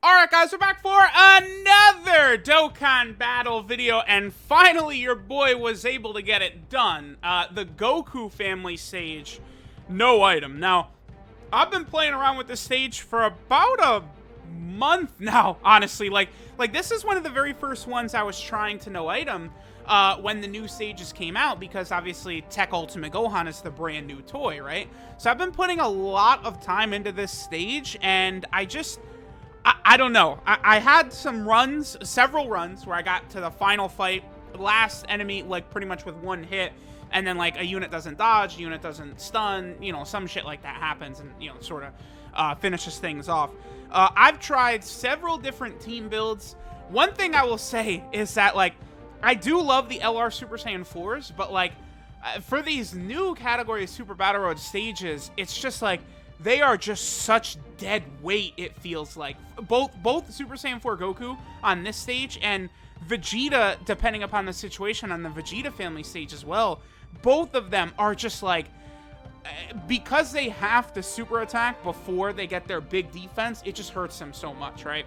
Alright guys, we're back for another Dokkan battle video, and finally your boy was able to get it done. The Goku family stage, no item. Now, I've been playing around with this stage for about a month now, honestly. Like this is one of the very first ones I was trying to no item when the new stages came out, because obviously Tech Ultimate Gohan is the brand new toy, right? So I've been putting a lot of time into this stage, and I don't know. I had some runs, several runs, where I got to the final fight, last enemy, like, pretty much with one hit, and then, like, a unit doesn't dodge, a unit doesn't stun, you know, some shit like that happens, and, you know, sort of finishes things off. I've tried several different team builds. One thing I will say is that, like, I do love the LR Super Saiyan 4s, but, like, for these new category Super Battle Road stages, it's just, like, they are just such dead weight, it feels like. Both Super Saiyan 4 Goku on this stage and Vegeta, depending upon the situation, on the Vegeta family stage as well, both of them are just like, because they have to super attack before they get their big defense, it just hurts them so much, right?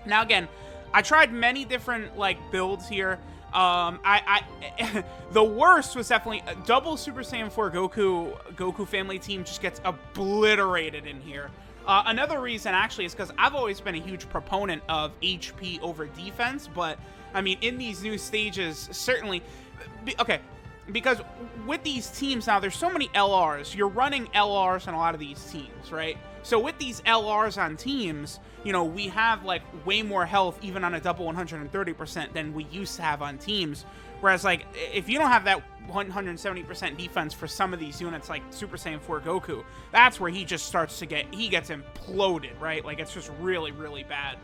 Now again, I tried many different, like, builds here. The worst was definitely double Super Saiyan 4 Goku family team just gets obliterated in here. Another reason actually is because I've always been a huge proponent of HP over defense, but I mean, in these new stages, certainly, okay, because with these teams now, there's so many LRs. You're running LRs on a lot of these teams, right? So with these LRs on teams, you know, we have, like, way more health even on a double 130% than we used to have on teams. Whereas, like, if you don't have that 170% defense for some of these units, like Super Saiyan 4 Goku, that's where he just starts to he gets imploded, right? Like, it's just really, really bad.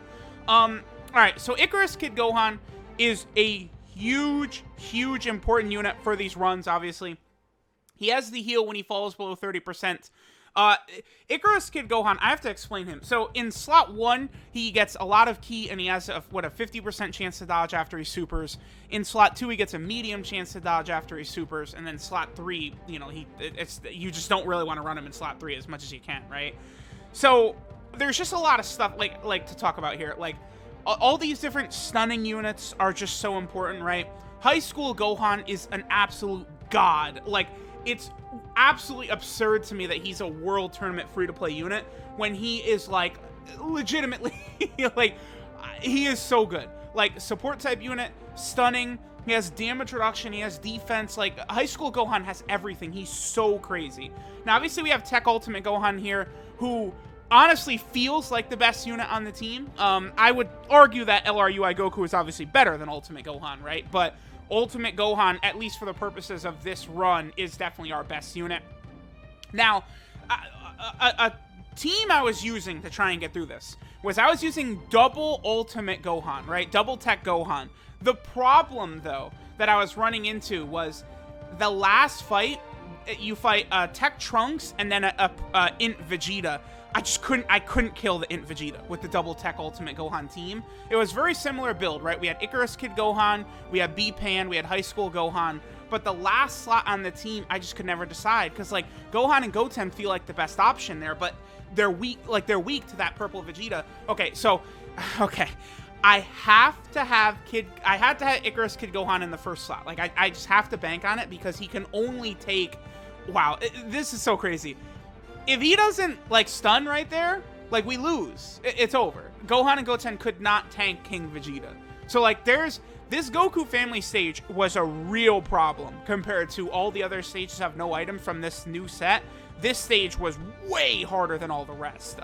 Alright, so Icarus Kid Gohan is a huge important unit for these runs, obviously. He has the heal when he falls below 30%. Icarus Kid Gohan, I have to explain him. So in slot 1, he gets a lot of ki, and he has a 50% chance to dodge after he supers. In slot 2, he gets a medium chance to dodge after he supers, and then slot 3, you know, you just don't really want to run him in slot 3 as much as you can, right? So there's just a lot of stuff like to talk about here. Like, all these different stunning units are just so important, right? High School Gohan is an absolute god. Like, it's absolutely absurd to me that he's a world tournament free-to-play unit when he is, like, legitimately, like, he is so good. Like, support type unit, stunning, he has damage reduction, he has defense. Like, High School Gohan has everything. He's so crazy. Now, obviously, we have Tech Ultimate Gohan here, who honestly feels like the best unit on the team. I would argue that LRUI Goku is obviously better than Ultimate Gohan, right? But Ultimate Gohan, at least for the purposes of this run, is definitely our best unit. Now, a team I was using to try and get through this was I was using double Ultimate Gohan, right? Double Tech Gohan. The problem, though, that I was running into was the last fight, you fight Tech Trunks and then a Int Vegeta. I couldn't kill the Int Vegeta with the double Tech Ultimate Gohan team. It was very similar build, right? We had Icarus Kid Gohan, we had B-Pan, we had High School Gohan, but the last slot on the team, I just could never decide, because, like, Gohan and Goten feel like the best option there, but they're weak to that purple Vegeta. Okay, so, okay. I had to have Icarus Kid Gohan in the first slot. Like, I just have to bank on it, because he can only take, wow, this is so crazy. If he doesn't, like, stun right there, like, we lose. It's over. Gohan and Goten could not tank King Vegeta. So, like, this Goku family stage was a real problem compared to all the other stages have no item from this new set. This stage was way harder than all the rest.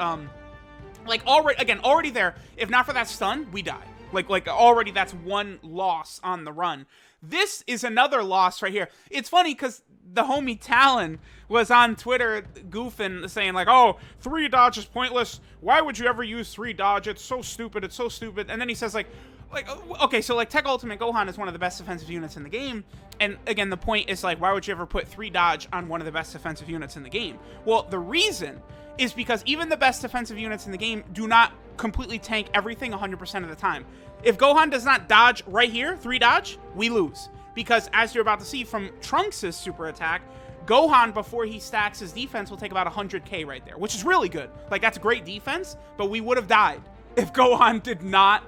Like, already there, if not for that stun, we die. Like already that's one loss on the run. This is another loss right here. It's funny because the homie Talon was on Twitter goofing, saying, like, oh, 3 dodge is pointless. Why would you ever use 3 dodge? It's so stupid. It's so stupid. And then he says, like, okay, so, like, Tech Ultimate Gohan is one of the best defensive units in the game. And again, the point is, like, why would you ever put 3 dodge on one of the best defensive units in the game? Well, the reason is because even the best defensive units in the game do not completely tank everything 100% of the time. If Gohan does not dodge right here, 3 dodge, we lose. Because as you're about to see from Trunks' super attack, Gohan, before he stacks his defense, will take about 100k right there, which is really good. Like, that's great defense, but we would have died if Gohan did not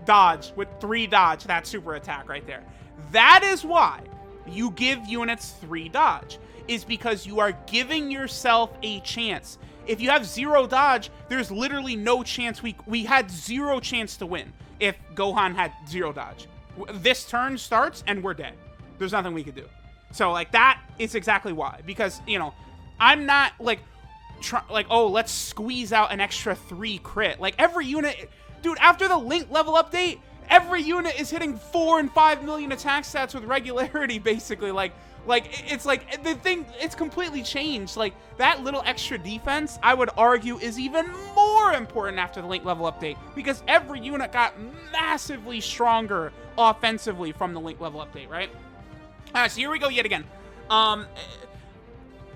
dodge with 3 dodge that super attack right there. That is why you give units 3 dodge, is because you are giving yourself a chance. If you have 0 dodge, there's literally no chance. We had 0 chance to win if Gohan had 0 dodge. This turn starts and we're dead. There's nothing we could do. So like that is exactly why, because you know, I'm not like oh, let's squeeze out an extra 3 crit. Like every unit, dude, after the Link level update, every unit is hitting 4 and 5 million attack stats with regularity, basically. Like it's like the thing, it's completely changed. Like that little extra defense, I would argue, is even more important after the Link level update, because every unit got massively stronger offensively from the Link level update, right? All right, so here we go yet again.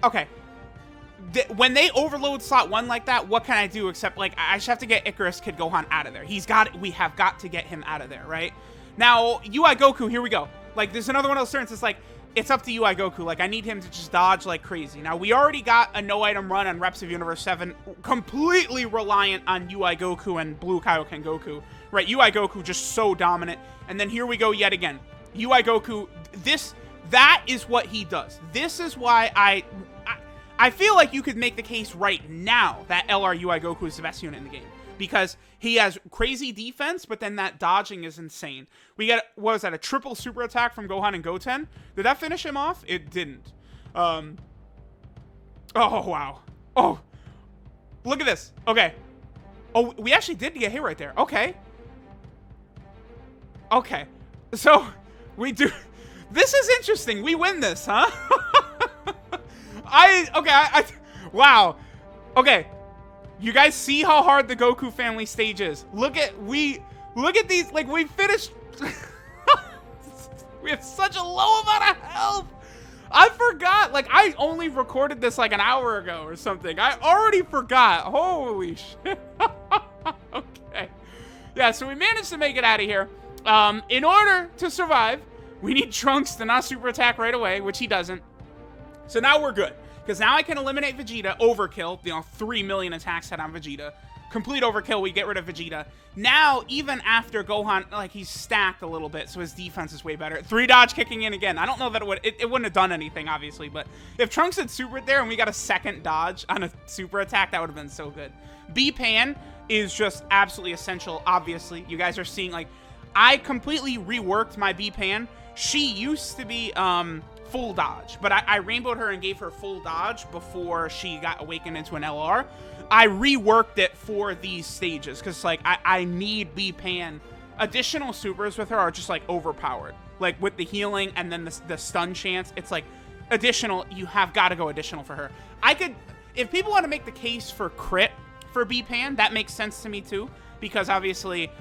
Okay. When they overload slot 1 like that, what can I do except, like, I just have to get Icarus Kid Gohan out of there. We have got to get him out of there, right? Now, UI Goku, here we go. Like, there's another one of those turns. It's like, it's up to UI Goku. Like, I need him to just dodge like crazy. Now, we already got a no-item run on Reps of Universe 7, completely reliant on UI Goku and Blue Kaioken Goku, right? UI Goku just so dominant. And then here we go yet again. UI Goku, that is what he does. This is why I feel like you could make the case right now that LR UI Goku is the best unit in the game, because he has crazy defense, but then that dodging is insane. We got, what was that, a triple super attack from Gohan and Goten? Did that finish him off? It didn't. Oh, wow. Oh, look at this. Okay. Oh, we actually did get hit right there. Okay. Okay. So, we do... This is interesting. We win this, huh? Wow. Okay. You guys see how hard the Goku family stage is. Look at these, like, we finished. We have such a low amount of health. I forgot, like, I only recorded this like an hour ago or something. I already forgot. Holy shit. Okay. Yeah, so we managed to make it out of here. In order to survive, we need Trunks to not super attack right away, which he doesn't. So now we're good, because now I can eliminate Vegeta, overkill, you know, 3 million attacks set on Vegeta. Complete overkill, we get rid of Vegeta. Now, even after Gohan, like, he's stacked a little bit, so his defense is way better. 3 dodge kicking in again. I don't know that it wouldn't have done anything, obviously, but if Trunks had supered there and we got a second dodge on a super attack, that would have been so good. B-Pan is just absolutely essential, obviously. You guys are seeing, like, I completely reworked my B-Pan. She used to be, full dodge, but I rainbowed her and gave her full dodge before she got awakened into an LR. I reworked it for these stages because, like, I need B-Pan. Additional supers with her are just, like, overpowered. Like, with the healing and then the stun chance, it's like additional. You have got to go additional for her. I could, if people want to make the case for crit for B-Pan, that makes sense to me too, because obviously,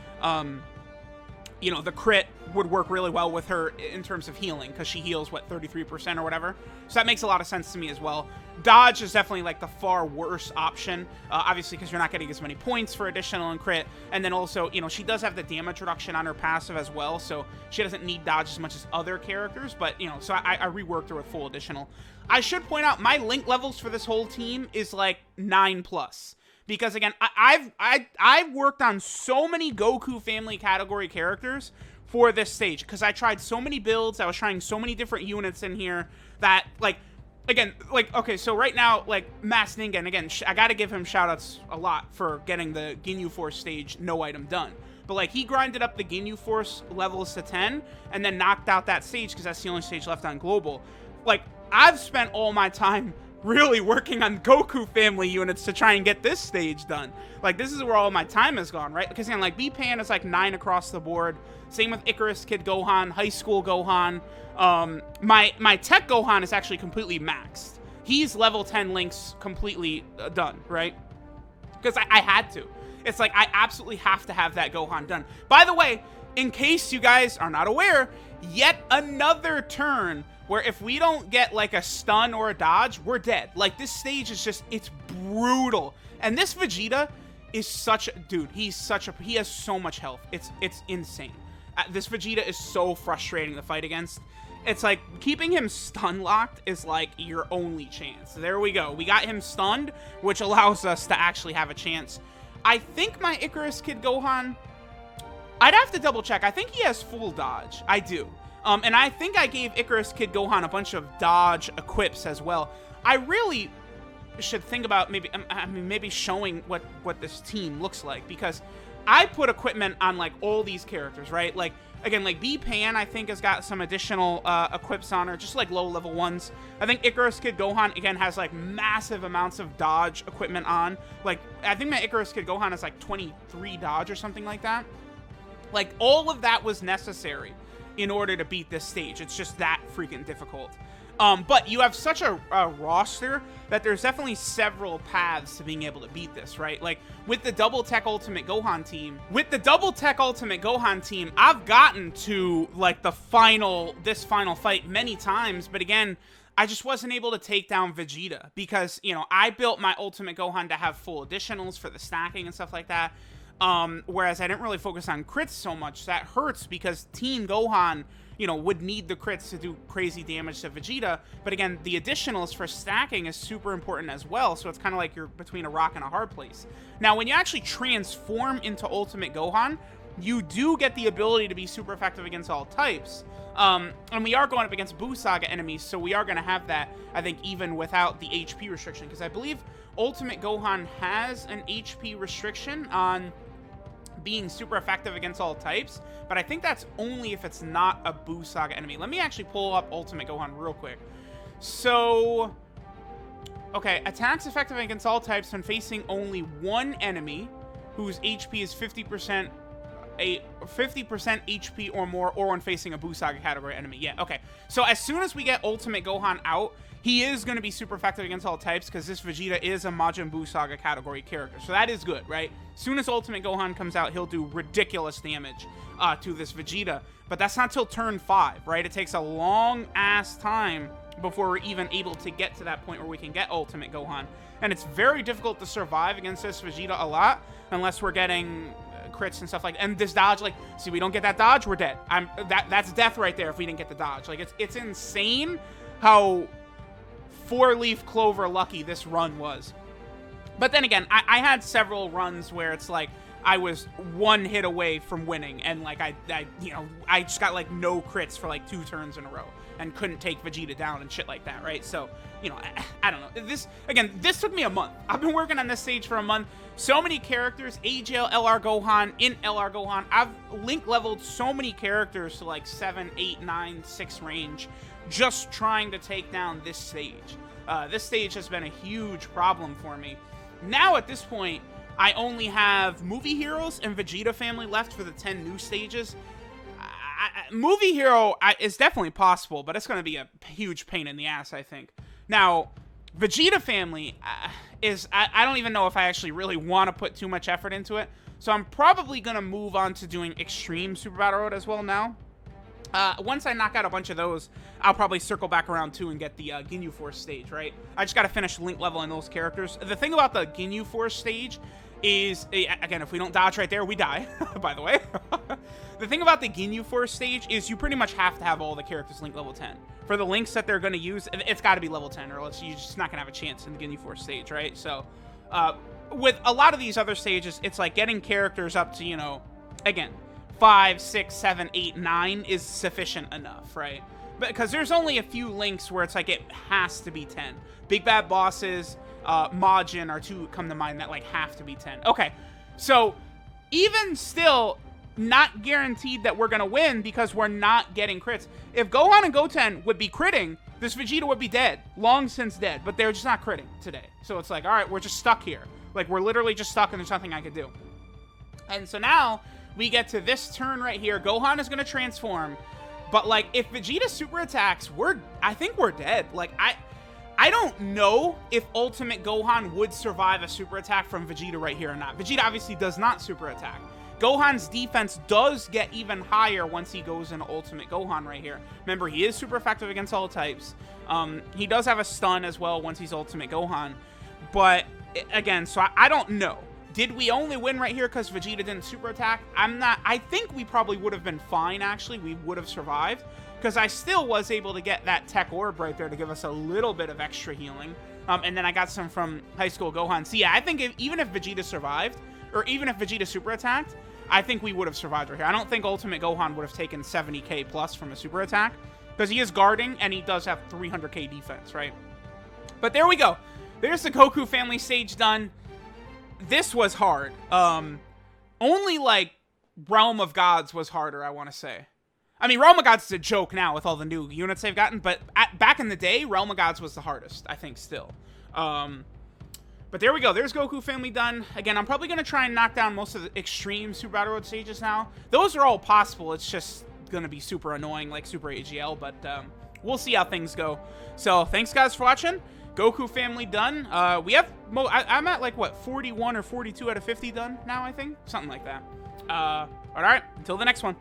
you know, the crit would work really well with her in terms of healing, because she heals, what, 33% or whatever? So that makes a lot of sense to me as well. Dodge is definitely, like, the far worse option, obviously, because you're not getting as many points for additional and crit. And then also, you know, she does have the damage reduction on her passive as well, so she doesn't need dodge as much as other characters. But, you know, so I reworked her with full additional. I should point out, my Link levels for this whole team is, like, 9+. Because, again, I've worked on so many Goku family category characters for this stage, because I tried so many builds, I was trying so many different units in here that, like, again, like, okay, so right now, like, Mass Ninja, and again, I gotta give him shoutouts a lot for getting the Ginyu Force stage no item done. But, like, he grinded up the Ginyu Force levels to 10, and then knocked out that stage, because that's the only stage left on Global. Like, I've spent all my time really working on Goku family units to try and get this stage done. Like, this is where all my time has gone, right? Because, again, like, B-Pan is, like, 9 across the board. Same with Icarus Kid Gohan, High School Gohan. My Tech Gohan is actually completely maxed. He's level 10 links completely done, right? Because I had to. It's like, I absolutely have to have that Gohan done. By the way, in case you guys are not aware, yet another turn where if we don't get, like, a stun or a dodge, we're dead. Like, this stage is just, it's brutal. And this Vegeta is such a, dude, he has so much health. It's insane. This Vegeta is so frustrating to fight against. It's like, keeping him stun locked is, like, your only chance. There we go. We got him stunned, which allows us to actually have a chance. I think my Icarus Kid Gohan, I'd have to double check. I think he has full dodge. I do. And I think I gave Icarus Kid Gohan a bunch of dodge equips as well. I really should think about maybe showing what this team looks like, because I put equipment on like all these characters, right? Like, again, like B-Pan, I think, has got some additional equips on her, just like low-level ones. I think Icarus Kid Gohan, again, has like massive amounts of dodge equipment on. Like, I think my Icarus Kid Gohan has like 23 dodge or something like that. Like, all of that was necessary in order to beat this stage. It's just that freaking difficult. But you have such a roster that there's definitely several paths to being able to beat this, right? Like, with the Double Tech Ultimate Gohan team, I've gotten to, like, this final fight many times, but again, I just wasn't able to take down Vegeta because, you know, I built my Ultimate Gohan to have full additionals for the stacking and stuff like that. Whereas I didn't really focus on crits so much. That hurts because Teen Gohan, you know, would need the crits to do crazy damage to Vegeta. But again, the additionals for stacking is super important as well. So it's kind of like you're between a rock and a hard place. Now, when you actually transform into Ultimate Gohan, you do get the ability to be super effective against all types. And we are going up against Buu Saga enemies, so we are going to have that, I think, even without the HP restriction. Because I believe Ultimate Gohan has an HP restriction on being super effective against all types, but I think that's only if it's not a Buu Saga enemy. Let me actually pull up Ultimate Gohan real quick. So, okay, attacks effective against all types when facing only one enemy whose HP is 50% HP or more, or when facing a Buu Saga category enemy. Yeah, okay. So as soon as we get Ultimate Gohan out, he is going to be super effective against all types because this Vegeta is a Majin Buu Saga category character. So that is good, right? As soon as Ultimate Gohan comes out, he'll do ridiculous damage to this Vegeta. But that's not till turn 5, right? It takes a long-ass time before we're even able to get to that point where we can get Ultimate Gohan. And it's very difficult to survive against this Vegeta a lot unless we're getting crits and stuff like that. And this dodge, like, see, we don't get that dodge, we're dead. That's death right there if we didn't get the dodge. Like, it's insane how 4-leaf clover lucky this run was. But then again, I had several runs where it's like I was one hit away from winning, and like I just got like no crits for like 2 turns in a row and couldn't take Vegeta down and shit like that, right? So, you know, I don't know. This took me a month. I've been working on this stage for a month. So many characters, AGL, LR Gohan, in LR Gohan. I've link leveled so many characters to like 7, 8, 9, 6 range just trying to take down this stage. This stage has been a huge problem for me. Now at this point, I only have Movie Heroes and Vegeta Family left for the 10 new stages. Movie Hero is definitely possible, but it's going to be a huge pain in the ass, I think. Now, Vegeta Family I don't even know if I actually really want to put too much effort into it. So I'm probably going to move on to doing Extreme Super Battle Road as well now. Once I knock out a bunch of those, I'll probably circle back around too and get the Ginyu Force stage, right? I just got to finish link leveling those characters. The thing about the Ginyu Force stage is, again, if we don't dodge right there, we die, by the way. The thing about the Ginyu Force stage is you pretty much have to have all the characters link level 10. For the links that they're going to use, it's got to be level 10, or else you're just not going to have a chance in the Ginyu Force stage, right? So, with a lot of these other stages, it's like getting characters up to, you know, again, 5, 6, 7, 8, 9 is sufficient enough, right? Because there's only a few links where it's like it has to be 10. Big Bad Bosses, Majin are 2 come to mind that like have to be 10. Okay, so even still, not guaranteed that we're gonna win because we're not getting crits. If Gohan and Goten would be critting, this Vegeta would be dead, long since dead, but they're just not critting today. So it's like, all right, we're just stuck here. Like, we're literally just stuck and there's nothing I could do. And so now we get to this turn right here. Gohan is gonna transform, but like, if Vegeta super attacks, I think we're dead. Like, I don't know if Ultimate Gohan would survive a super attack from Vegeta right here or not. Vegeta obviously does not super attack. Gohan's defense does get even higher once he goes into Ultimate Gohan right here. Remember, he is super effective against all types. He does have a stun as well once he's Ultimate Gohan. But, again, so I don't know. Did we only win right here because Vegeta didn't super attack? I think we probably would have been fine, actually. We would have survived. Because I still was able to get that Tech Orb right there to give us a little bit of extra healing. And then I got some from High School Gohan. So yeah, I think even if Vegeta survived, or even if Vegeta super attacked, I think we would have survived right here. I don't think Ultimate Gohan would have taken 70k plus from a super attack, because he is guarding, and he does have 300k defense, right? But there we go. There's the Goku family stage done. This was hard. Only, like, Realm of Gods was harder, I want to say. I mean, Realm of Gods is a joke now with all the new units they've gotten, but back in the day, Realm of Gods was the hardest, I think, still. But there we go. There's Goku family done. Again, I'm probably going to try and knock down most of the extreme Super Battle Road stages now. Those are all possible. It's just going to be super annoying, like Super AGL, but we'll see how things go. So, thanks, guys, for watching. Goku family done. We have... I'm at, like, what, 41 or 42 out of 50 done now, I think? Something like that. Alright, until the next one.